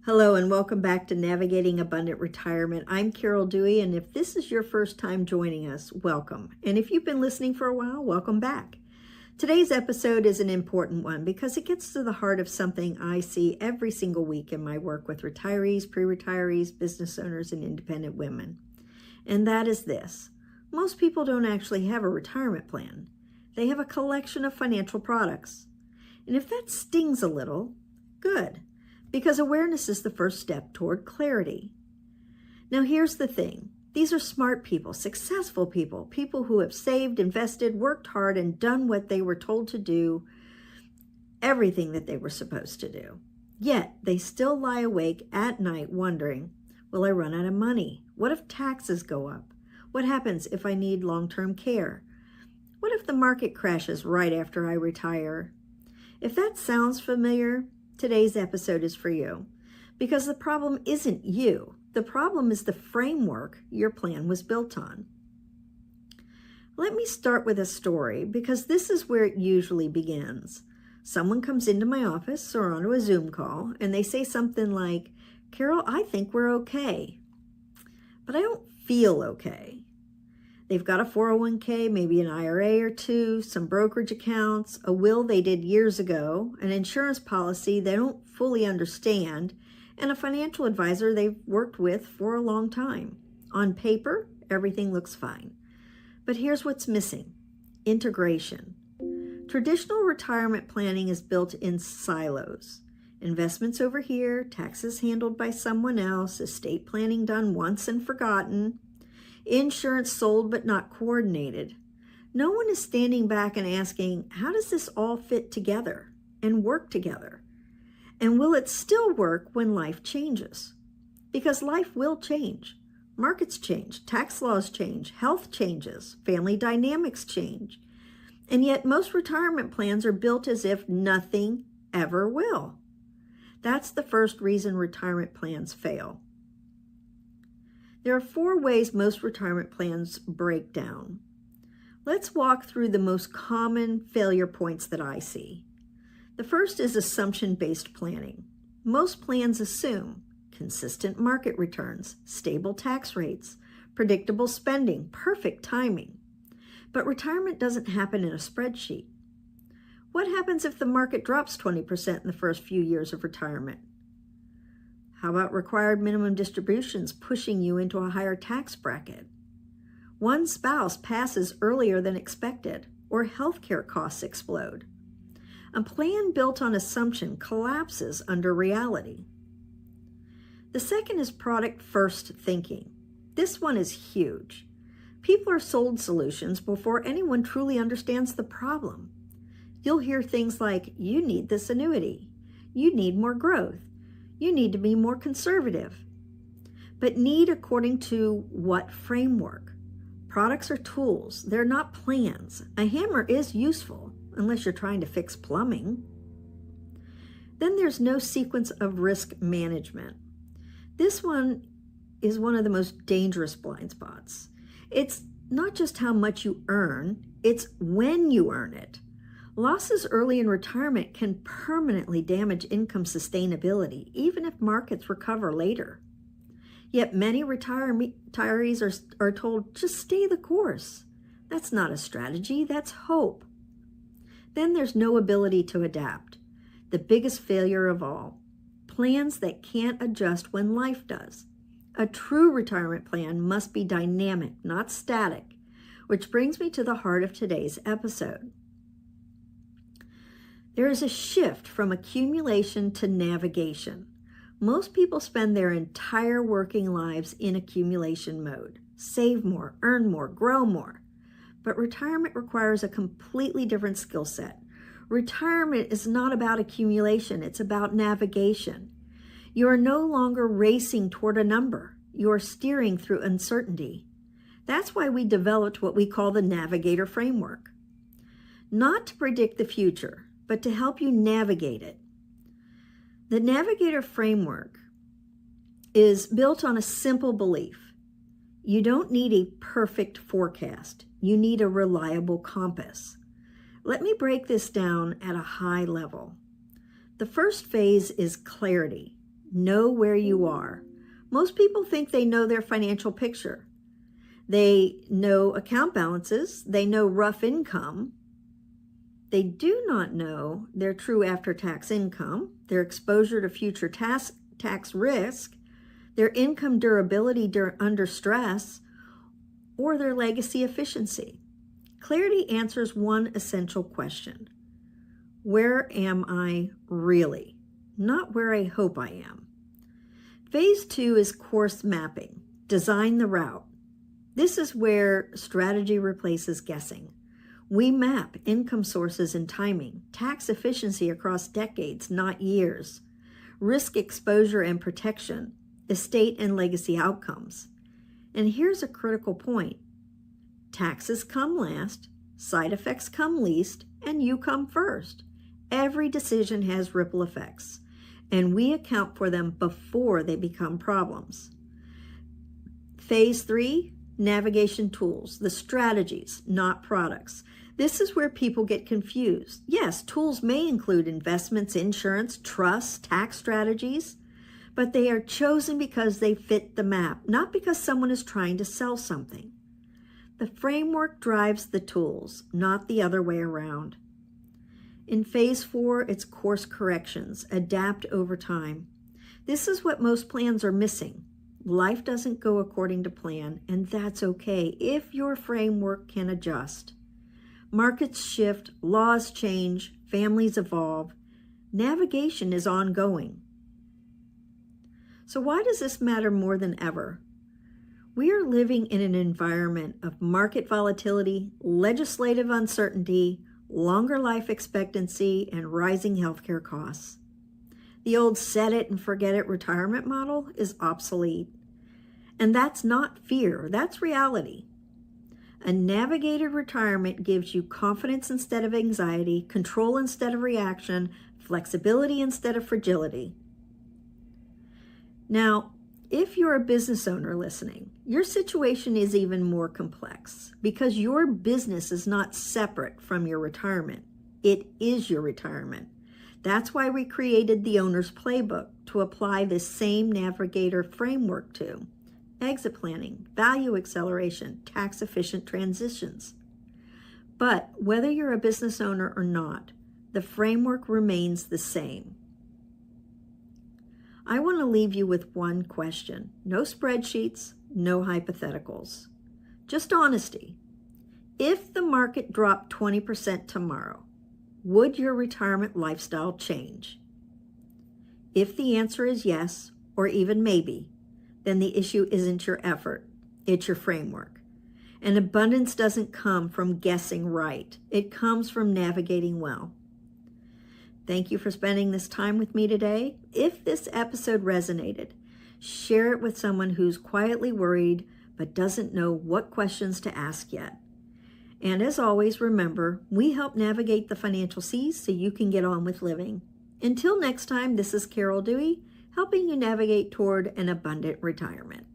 Hello and welcome back to Navigating Abundant Retirement. I'm Carol Dewey, and if this is your first time joining us, welcome. And if you've been listening for a while, welcome back. Today's episode is an important one because it gets to the heart of something I see every single week in my work with retirees, pre-retirees, business owners, and independent women. And that is this. Most people don't actually have a retirement plan. They have a collection of financial products. And if that stings a little, good. Because awareness is the first step toward clarity. Now here's the thing. These are smart people, successful people, people who have saved, invested, worked hard, and done what they were told to do, everything that they were supposed to do. Yet they still lie awake at night wondering, will I run out of money? What if taxes go up? What happens if I need long-term care? What if the market crashes right after I retire? If that sounds familiar, today's episode is for you, because the problem isn't you. The problem is the framework your plan was built on. Let me start with a story, because this is where it usually begins. Someone comes into my office or onto a Zoom call, and they say something like, Carol, I think we're okay, but I don't feel okay. They've got a 401k, maybe an IRA or two, some brokerage accounts, a will they did years ago, an insurance policy they don't fully understand, and a financial advisor they've worked with for a long time. On paper, everything looks fine. But here's what's missing: integration. Traditional retirement planning is built in silos. Investments over here, taxes handled by someone else, estate planning done once and forgotten, insurance sold but not coordinated. No one is standing back and asking, how does this all fit together and work together? And will it still work when life changes? Because life will change. Markets change, tax laws change, health changes, family dynamics change. And yet most retirement plans are built as if nothing ever will. That's the first reason retirement plans fail. There are 4 ways most retirement plans break down. Let's walk through the most common failure points that I see. The first is assumption-based planning. Most plans assume consistent market returns, stable tax rates, predictable spending, perfect timing. But retirement doesn't happen in a spreadsheet. What happens if the market drops 20% in the first few years of retirement? How about required minimum distributions pushing you into a higher tax bracket? One spouse passes earlier than expected, or healthcare costs explode. A plan built on assumption collapses under reality. The second is product-first thinking. This one is huge. People are sold solutions before anyone truly understands the problem. You'll hear things like, you need this annuity. You need more growth. You need to be more conservative. But need according to what framework? Products are tools. They're not plans. A hammer is useful, unless you're trying to fix plumbing. Then there's no sequence of risk management. This one is one of the most dangerous blind spots. It's not just how much you earn, it's when you earn it. Losses early in retirement can permanently damage income sustainability, even if markets recover later. Yet many retirees are told, just stay the course. That's not a strategy, that's hope. Then there's no ability to adapt. The biggest failure of all, plans that can't adjust when life does. A true retirement plan must be dynamic, not static, which brings me to the heart of today's episode. There is a shift from accumulation to navigation. Most people spend their entire working lives in accumulation mode. Save more, earn more, grow more. But retirement requires a completely different skill set. Retirement is not about accumulation, it's about navigation. You are no longer racing toward a number. You are steering through uncertainty. That's why we developed what we call the Navigator Framework. Not to predict the future, but to help you navigate it. The Navigator Framework is built on a simple belief. You don't need a perfect forecast. You need a reliable compass. Let me break this down at a high level. The first phase is clarity. Know where you are. Most people think they know their financial picture. They know account balances. They know rough income. They do not know their true after-tax income, their exposure to future tax risk, their income durability under stress, or their legacy efficiency. Clarity answers one essential question. Where am I really? Not where I hope I am. Phase 2 is course mapping. Design the route. This is where strategy replaces guessing. We map income sources and timing, tax efficiency across decades, not years, risk exposure and protection, estate and legacy outcomes. And here's a critical point. Taxes come last, side effects come least, and you come first. Every decision has ripple effects, and we account for them before they become problems. Phase 3, navigation tools, the strategies, not products. This is where people get confused. Yes, tools may include investments, insurance, trusts, tax strategies, but they are chosen because they fit the map, not because someone is trying to sell something. The framework drives the tools, not the other way around. In phase 4, it's course corrections, adapt over time. This is what most plans are missing. Life doesn't go according to plan, and that's okay if your framework can adjust. Markets shift, laws change, families evolve. Navigation is ongoing. So why does this matter more than ever? We are living in an environment of market volatility, legislative uncertainty, longer life expectancy, and rising healthcare costs. The old set it and forget it retirement model is obsolete. And that's not fear, that's reality. A navigated retirement gives you confidence instead of anxiety, control instead of reaction, flexibility instead of fragility. Now, if you're a business owner listening, your situation is even more complex because your business is not separate from your retirement. It is your retirement. That's why we created the Owner's Playbook to apply this same Navigator framework to. Exit planning, value acceleration, tax-efficient transitions. But whether you're a business owner or not, the framework remains the same. I want to leave you with one question. No spreadsheets, no hypotheticals. Just honesty. If the market dropped 20% tomorrow, would your retirement lifestyle change? If the answer is yes, or even maybe, then the issue isn't your effort, it's your framework. And abundance doesn't come from guessing right. It comes from navigating well. Thank you for spending this time with me today. If this episode resonated, share it with someone who's quietly worried but doesn't know what questions to ask yet. And as always, remember, we help navigate the financial seas so you can get on with living. Until next time, this is Carol Dewey, helping you navigate toward an abundant retirement.